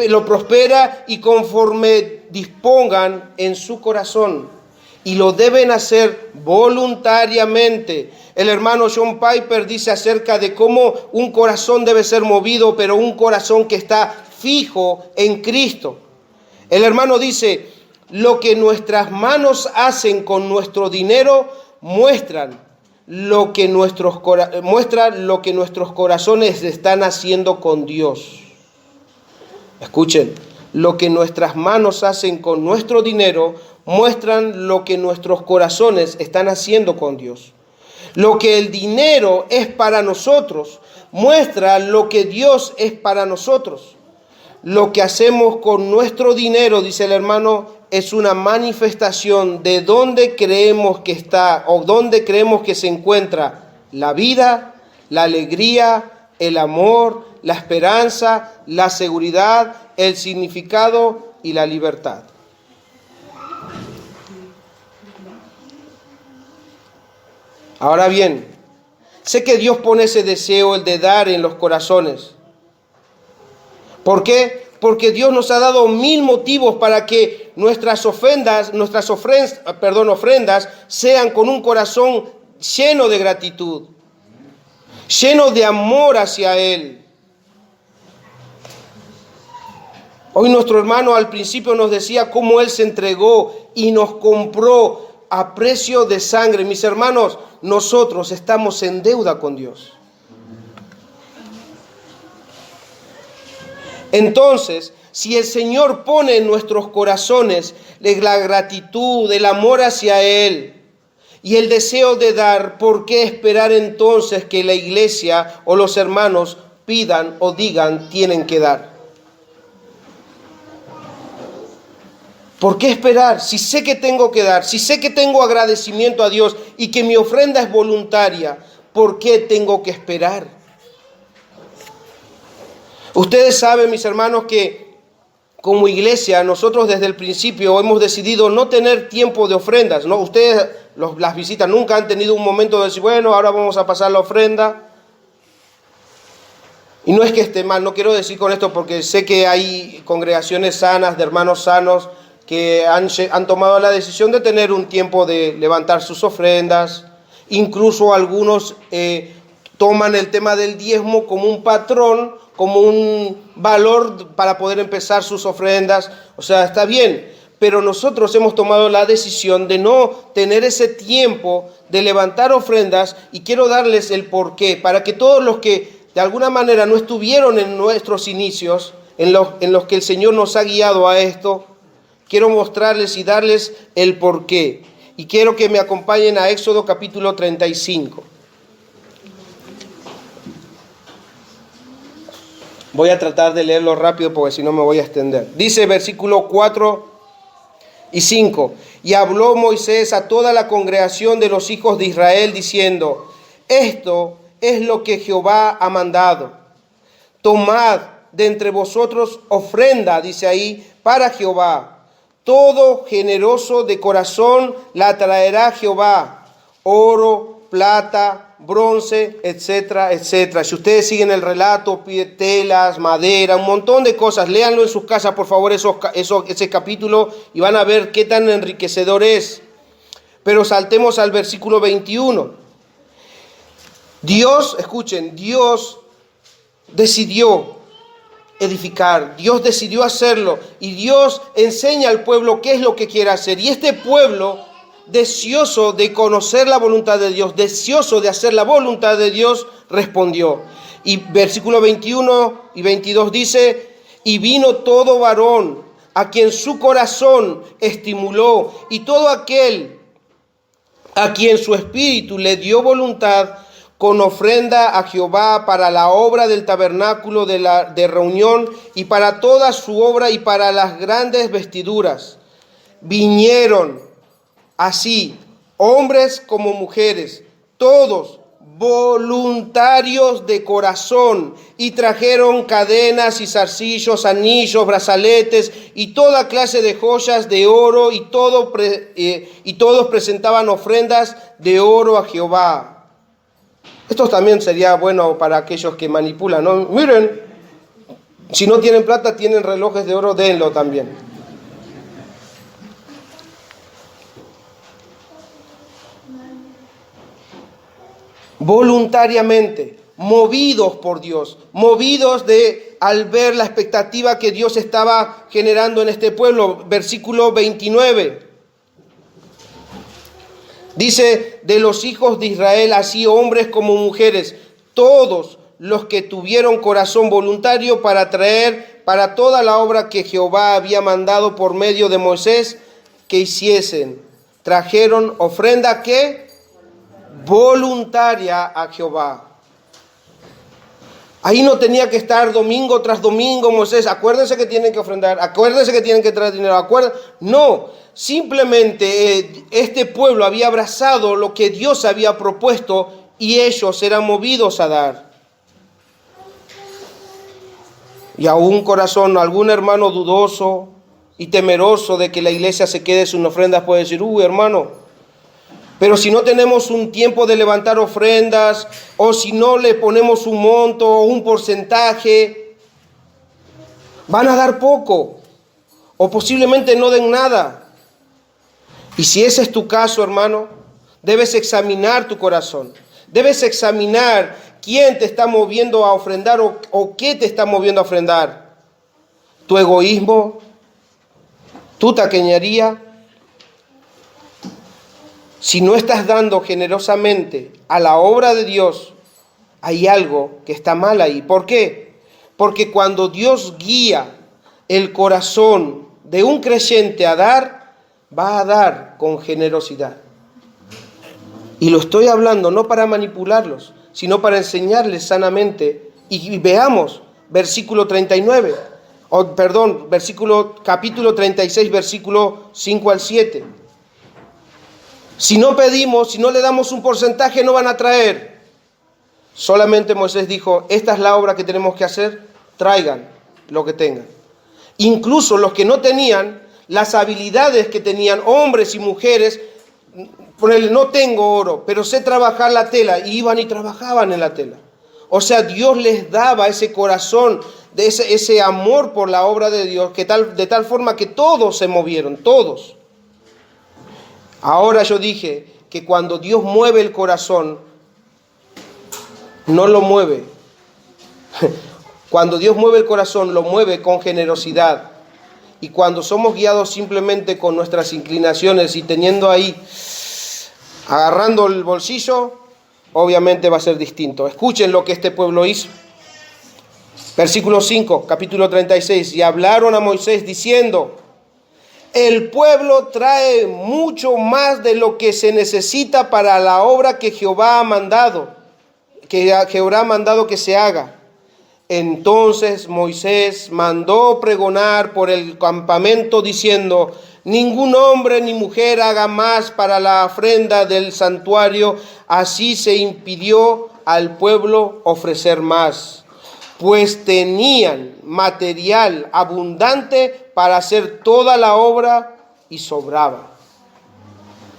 lo prospera y conforme dispongan en su corazón. Y lo deben hacer voluntariamente. El hermano John Piper dice acerca de cómo un corazón debe ser movido, pero un corazón que está fijo en Cristo. El hermano dice: lo que nuestras manos hacen con nuestro dinero muestra lo que nuestros corazones están haciendo con Dios. Escuchen, lo que nuestras manos hacen con nuestro dinero muestran lo que nuestros corazones están haciendo con Dios. Lo que el dinero es para nosotros muestra lo que Dios es para nosotros. Lo que hacemos con nuestro dinero, dice el hermano, es una manifestación de dónde creemos que está o dónde creemos que se encuentra la vida, la alegría, el amor, la esperanza, la seguridad, el significado y la libertad. Ahora bien, sé que Dios pone ese deseo, el de dar, en los corazones. ¿Por qué? Porque Dios nos ha dado 1000 motivos para que nuestras ofrendas sean con un corazón lleno de gratitud, lleno de amor hacia Él. Hoy nuestro hermano al principio nos decía cómo Él se entregó y nos compró a precio de sangre. Mis hermanos, nosotros estamos en deuda con Dios. Entonces, si el Señor pone en nuestros corazones la gratitud, el amor hacia Él y el deseo de dar, ¿por qué esperar entonces que la iglesia o los hermanos pidan o digan tienen que dar? ¿Por qué esperar? Si sé que tengo que dar, si sé que tengo agradecimiento a Dios y que mi ofrenda es voluntaria, ¿por qué tengo que esperar? Ustedes saben, mis hermanos, que como iglesia nosotros desde el principio hemos decidido no tener tiempo de ofrendas, ¿no? Ustedes las visitas nunca han tenido un momento de decir, bueno, ahora vamos a pasar la ofrenda. Y no es que esté mal, no quiero decir con esto porque sé que hay congregaciones sanas, de hermanos sanos, que han tomado la decisión de tener un tiempo de levantar sus ofrendas. Incluso algunos toman el tema del diezmo como un patrón, como un valor para poder empezar sus ofrendas. O sea, está bien, pero nosotros hemos tomado la decisión de no tener ese tiempo de levantar ofrendas, y quiero darles el porqué, para que todos los que de alguna manera no estuvieron en nuestros inicios, en los que el Señor nos ha guiado a esto, quiero mostrarles y darles el porqué. Y quiero que me acompañen a Éxodo capítulo 35. Voy a tratar de leerlo rápido porque si no me voy a extender. Dice versículo 4 y 5. Y habló Moisés a toda la congregación de los hijos de Israel diciendo: esto es lo que Jehová ha mandado. Tomad de entre vosotros ofrenda, dice ahí, para Jehová. Todo generoso de corazón la traerá Jehová. Oro, plata, bronce, etcétera, etcétera. Si ustedes siguen el relato, pide telas, madera, un montón de cosas. Léanlo en sus casas, por favor, ese capítulo, y van a ver qué tan enriquecedor es. Pero saltemos al versículo 21. Dios, escuchen, Dios decidió edificar, Dios decidió hacerlo, y Dios enseña al pueblo qué es lo que quiere hacer. Y este pueblo, deseoso de conocer la voluntad de Dios, deseoso de hacer la voluntad de Dios, respondió. Y versículo 21 y 22 dice: y vino todo varón a quien su corazón estimuló, y todo aquel a quien su espíritu le dio voluntad, con ofrenda a Jehová para la obra del tabernáculo de reunión, y para toda su obra, y para las grandes vestiduras. Vinieron así, hombres como mujeres, todos voluntarios de corazón, y trajeron cadenas y zarcillos, anillos, brazaletes y toda clase de joyas de oro, y todos presentaban ofrendas de oro a Jehová. Esto también sería bueno para aquellos que manipulan, ¿no? Miren, si no tienen plata, tienen relojes de oro, denlo también. Voluntariamente, movidos por Dios, movidos al ver la expectativa que Dios estaba generando en este pueblo. Versículo 29. Dice: de los hijos de Israel, así hombres como mujeres, todos los que tuvieron corazón voluntario para traer para toda la obra que Jehová había mandado por medio de Moisés que hiciesen, trajeron ofrenda que voluntaria a Jehová. Ahí no tenía que estar domingo tras domingo Moisés: acuérdense que tienen que ofrendar, acuérdense que tienen que traer dinero, no, simplemente este pueblo había abrazado lo que Dios había propuesto, y ellos eran movidos a dar. Y a un corazón, algún hermano dudoso y temeroso de que la iglesia se quede sin ofrendas puede decir: hermano, pero si no tenemos un tiempo de levantar ofrendas, o si no le ponemos un monto o un porcentaje, van a dar poco, o posiblemente no den nada. Y si ese es tu caso, hermano, debes examinar tu corazón. Debes examinar quién te está moviendo a ofrendar, o qué te está moviendo a ofrendar. Tu egoísmo, tu tacañería. Si no estás dando generosamente a la obra de Dios, hay algo que está mal ahí. ¿Por qué? Porque cuando Dios guía el corazón de un creyente a dar, va a dar con generosidad. Y lo estoy hablando no para manipularlos, sino para enseñarles sanamente. Y veamos versículo 39, capítulo 36, versículo 5 al 7. Si no pedimos, si no le damos un porcentaje, no van a traer. Solamente Moisés dijo: esta es la obra que tenemos que hacer, traigan lo que tengan. Incluso los que no tenían las habilidades que tenían, hombres y mujeres, ponele: no tengo oro, pero sé trabajar la tela, y iban y trabajaban en la tela. O sea, Dios les daba ese corazón, de ese amor por la obra de Dios, de tal forma que todos se movieron, todos. Ahora yo dije que cuando Dios mueve el corazón, no lo mueve. Cuando Dios mueve el corazón, lo mueve con generosidad. y cuando somos guiados simplemente con nuestras inclinaciones y teniendo ahí, agarrando el bolsillo, obviamente va a ser distinto. Escuchen lo que este pueblo hizo. Versículo 5, capítulo 36. Y hablaron a Moisés diciendo: el pueblo trae mucho más de lo que se necesita para la obra que Jehová ha mandado, que se haga. Entonces Moisés mandó pregonar por el campamento diciendo: ningún hombre ni mujer haga más para la ofrenda del santuario. Así se impidió al pueblo ofrecer más, pues tenían material abundante para hacer toda la obra y sobraba.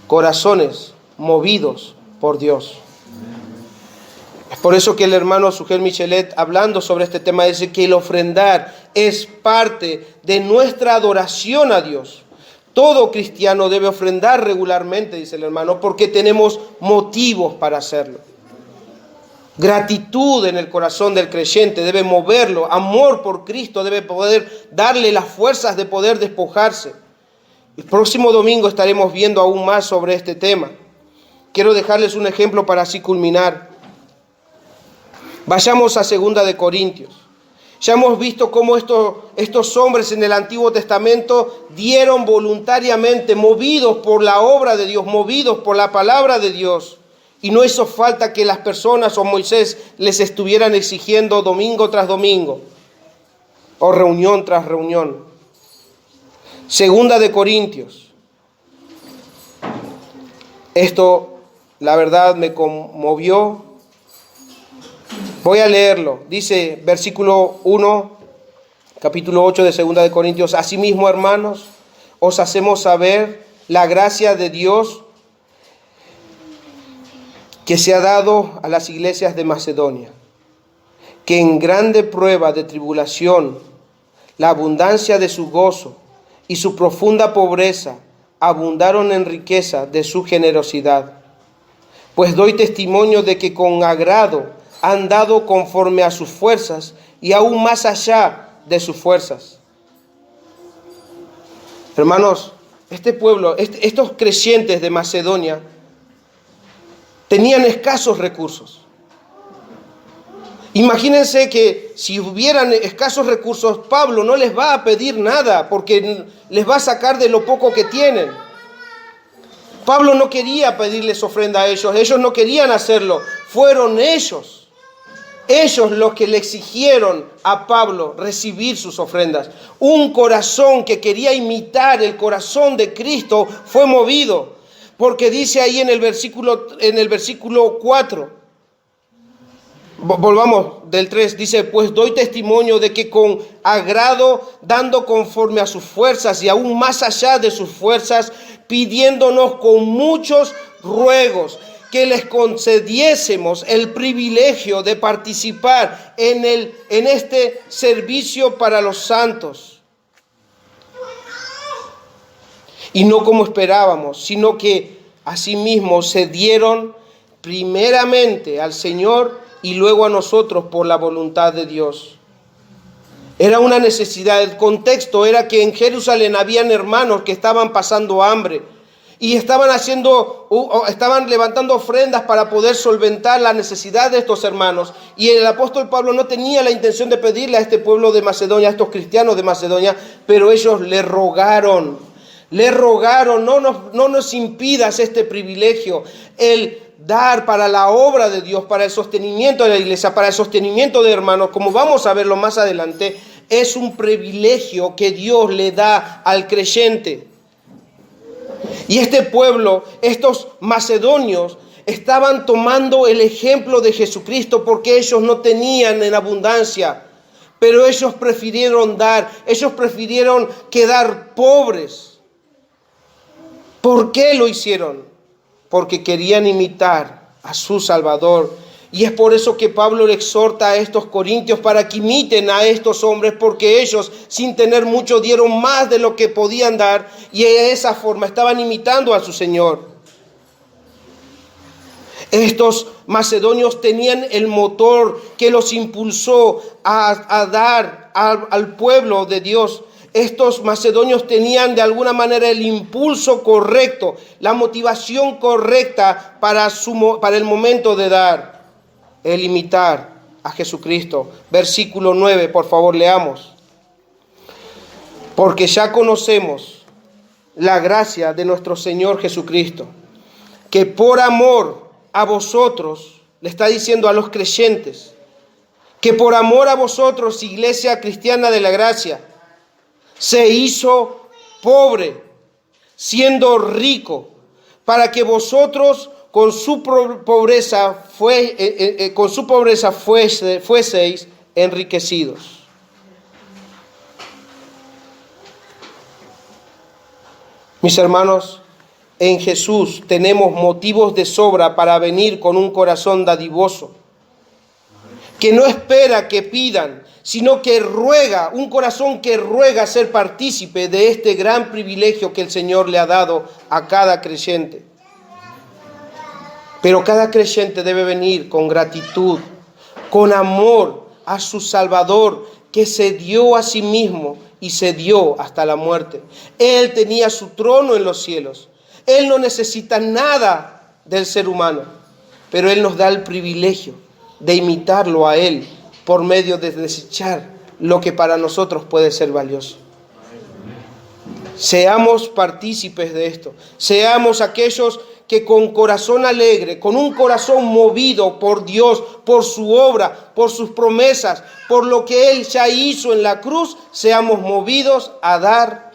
Corazones movidos por Dios. Es por eso que el hermano Sugel Michelet, hablando sobre este tema, dice que el ofrendar es parte de nuestra adoración a Dios. Todo cristiano debe ofrendar regularmente, dice el hermano, porque tenemos motivos para hacerlo. Gratitud en el corazón del creyente debe moverlo. Amor por Cristo debe poder darle las fuerzas de poder despojarse. El próximo domingo estaremos viendo aún más sobre este tema. Quiero dejarles un ejemplo para así culminar. Vayamos a 2 de Corintios. Ya hemos visto cómo estos hombres en el Antiguo Testamento dieron voluntariamente, movidos por la obra de Dios, movidos por la palabra de Dios. Y no hizo falta que las personas o Moisés les estuvieran exigiendo domingo tras domingo o reunión tras reunión. 2 de Corintios. Esto, la verdad, me conmovió. Voy a leerlo. Dice, versículo 1, capítulo 8 de 2 de Corintios: asimismo, hermanos, os hacemos saber la gracia de Dios que se ha dado a las iglesias de Macedonia, que en grande prueba de tribulación, la abundancia de su gozo y su profunda pobreza abundaron en riqueza de su generosidad. Pues doy testimonio de que con agrado han dado conforme a sus fuerzas y aún más allá de sus fuerzas. Hermanos, este pueblo, estos creyentes de Macedonia tenían escasos recursos. Imagínense que si hubieran escasos recursos, Pablo no les va a pedir nada porque les va a sacar de lo poco que tienen. Pablo no quería pedirles ofrenda a ellos no querían hacerlo, fueron ellos los que le exigieron a Pablo recibir sus ofrendas. Un corazón que quería imitar el corazón de Cristo fue movido, porque dice ahí en el versículo 4, volvamos del 3, dice: pues doy testimonio de que con agrado, dando conforme a sus fuerzas y aún más allá de sus fuerzas, pidiéndonos con muchos ruegos que les concediésemos el privilegio de participar en este servicio para los santos. Y no como esperábamos, sino que asimismo se dieron primeramente al Señor y luego a nosotros por la voluntad de Dios. Era una necesidad. El contexto era que en Jerusalén habían hermanos que estaban pasando hambre y estaban levantando ofrendas para poder solventar la necesidad de estos hermanos. Y el apóstol Pablo no tenía la intención de pedirle a este pueblo de Macedonia, a estos cristianos de Macedonia, pero ellos le rogaron, no nos impidas este privilegio, el dar para la obra de Dios, para el sostenimiento de la iglesia, para el sostenimiento de hermanos, como vamos a verlo más adelante. Es un privilegio que Dios le da al creyente. Y este pueblo, estos macedonios, estaban tomando el ejemplo de Jesucristo porque ellos no tenían en abundancia, pero ellos prefirieron dar, ellos prefirieron quedar pobres. ¿Por qué lo hicieron? Porque querían imitar a su Salvador. Y es por eso que Pablo le exhorta a estos corintios para que imiten a estos hombres, porque ellos, sin tener mucho, dieron más de lo que podían dar y de esa forma estaban imitando a su Señor. Estos macedonios tenían el motor que los impulsó a dar al pueblo de Dios. Estos macedonios tenían de alguna manera el impulso correcto, la motivación correcta para el momento de dar, el imitar a Jesucristo. Versículo 9, por favor, leamos. Porque ya conocemos la gracia de nuestro Señor Jesucristo, que por amor a vosotros, le está diciendo a los creyentes, que por amor a vosotros, Iglesia Cristiana de la Gracia, se hizo pobre, siendo rico, para que vosotros con su pobreza fueseis enriquecidos. Mis hermanos, en Jesús tenemos motivos de sobra para venir con un corazón dadivoso, que no espera que pidan, sino que ruega, un corazón que ruega ser partícipe de este gran privilegio que el Señor le ha dado a cada creyente. Pero cada creyente debe venir con gratitud, con amor a su Salvador, que se dio a sí mismo y se dio hasta la muerte. Él tenía su trono en los cielos. Él no necesita nada del ser humano, pero Él nos da el privilegio de imitarlo a Él por medio de desechar lo que para nosotros puede ser valioso. Seamos partícipes de esto. Seamos aquellos que con corazón alegre, con un corazón movido por Dios, por su obra, por sus promesas, por lo que Él ya hizo en la cruz, seamos movidos a dar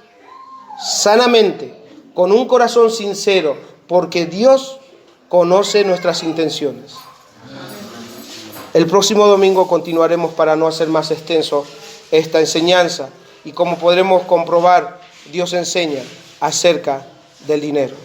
sanamente, con un corazón sincero, porque Dios conoce nuestras intenciones. El próximo domingo continuaremos para no hacer más extenso esta enseñanza, y como podremos comprobar, Dios enseña acerca del dinero.